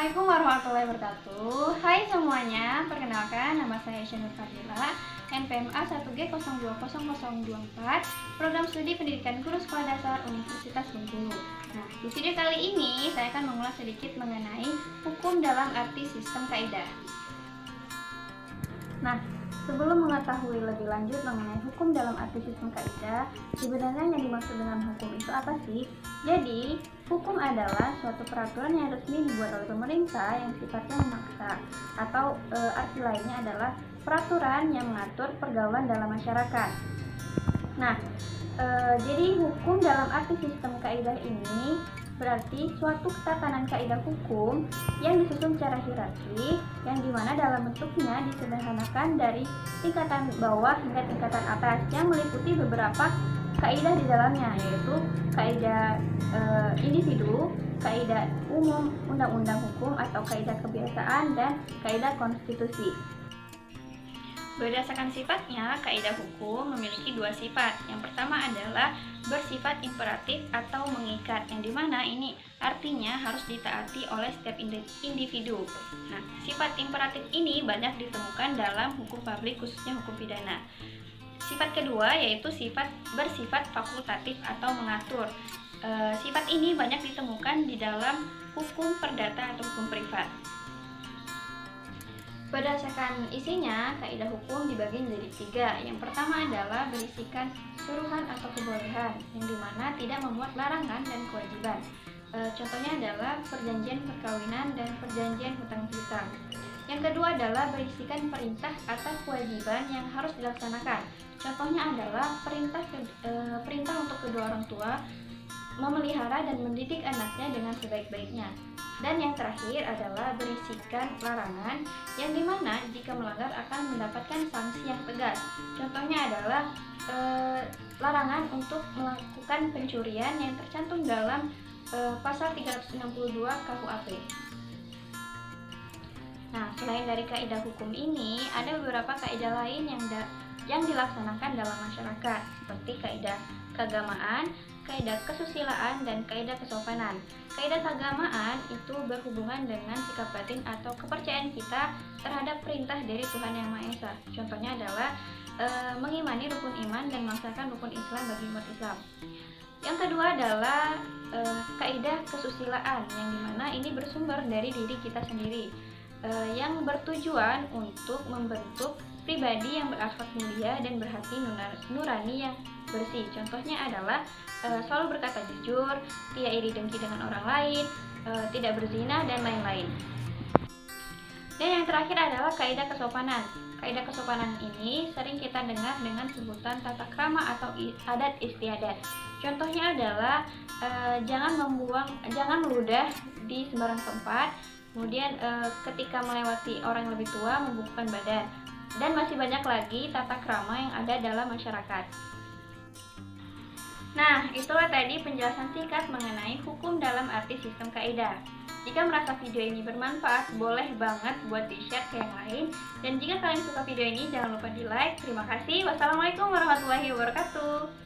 Assalamualaikum warahmatullahi wabarakatuh. Hai semuanya, perkenalkan nama saya Syanur Fadila, NPMA 1G020024, Program Studi Pendidikan Guru Sekolah Dasar Universitas Bengkulu. Nah, di video kali ini saya akan mengulas sedikit mengenai hukum dalam arti sistem kaidah. Nah, sebelum mengetahui lebih lanjut mengenai hukum dalam arti sistem kaidah, sebenarnya yang dimaksud dengan hukum itu apa sih? Jadi, hukum adalah suatu peraturan yang resmi dibuat oleh pemerintah yang sifatnya memaksa, atau arti lainnya adalah peraturan yang mengatur pergaulan dalam masyarakat. Nah, jadi hukum dalam arti sistem kaidah ini berarti suatu ketatanan kaidah hukum yang disusun secara hierarki, yang dimana dalam bentuknya disederhanakan dari tingkatan bawah hingga tingkatan atas, yang meliputi beberapa kaidah di dalamnya, yaitu kaidah individu, kaidah umum undang-undang hukum atau kaidah kebiasaan, dan kaidah konstitusi. Berdasarkan sifatnya, kaidah hukum memiliki dua sifat. Yang pertama adalah bersifat imperatif atau mengikat, yang dimana ini artinya harus ditaati oleh setiap individu. Nah, sifat imperatif ini banyak ditemukan dalam hukum publik, khususnya hukum pidana. Sifat kedua yaitu sifat bersifat fakultatif atau mengatur. Sifat ini banyak ditemukan di dalam hukum perdata atau hukum privat. Berdasarkan isinya, kaidah hukum dibagi menjadi tiga. Yang pertama adalah berisikan suruhan atau kebolehan, yang dimana tidak memuat larangan dan kewajiban. Contohnya adalah perjanjian perkawinan dan perjanjian hutang piutang. Yang kedua adalah berisikan perintah atau kewajiban yang harus dilaksanakan. Contohnya adalah perintah untuk kedua orang tua memelihara dan mendidik anaknya dengan sebaik-baiknya. Dan yang terakhir adalah berisikan larangan, yang dimana jika melanggar akan mendapatkan sanksi yang tegas. Contohnya adalah larangan untuk melakukan pencurian yang tercantum dalam pasal 362 KUHP. Nah, selain dari kaidah hukum ini, ada beberapa kaidah lain yang dilaksanakan dalam masyarakat, seperti kaidah keagamaan, kaidah kesusilaan, dan kaidah kesopanan. Kaidah keagamaan itu berhubungan dengan sikap batin atau kepercayaan kita terhadap perintah dari Tuhan Yang Maha Esa. Contohnya adalah mengimani rukun iman dan melaksanakan rukun Islam bagi umat Islam. Yang kedua adalah kaidah kesusilaan, yang dimana ini bersumber dari diri kita sendiri, yang bertujuan untuk membentuk pribadi yang berakhlak mulia dan berhati nurani yang bersih. Contohnya adalah selalu berkata jujur, tidak iri dengki dengan orang lain, tidak berzina, dan lain-lain. Dan yang terakhir adalah kaidah kesopanan. Kaidah kesopanan ini sering kita dengar dengan sebutan tata krama atau adat istiadat. Contohnya adalah jangan meludah di sembarang tempat. Kemudian ketika melewati orang yang lebih tua, membukukan badan. Dan masih banyak lagi tata krama yang ada dalam masyarakat. Nah, itulah tadi penjelasan singkat mengenai hukum dalam arti sistem kaidah. Jika merasa video ini bermanfaat, boleh banget buat di-share ke yang lain. Dan jika kalian suka video ini, jangan lupa di-like. Terima kasih. Wassalamualaikum warahmatullahi wabarakatuh.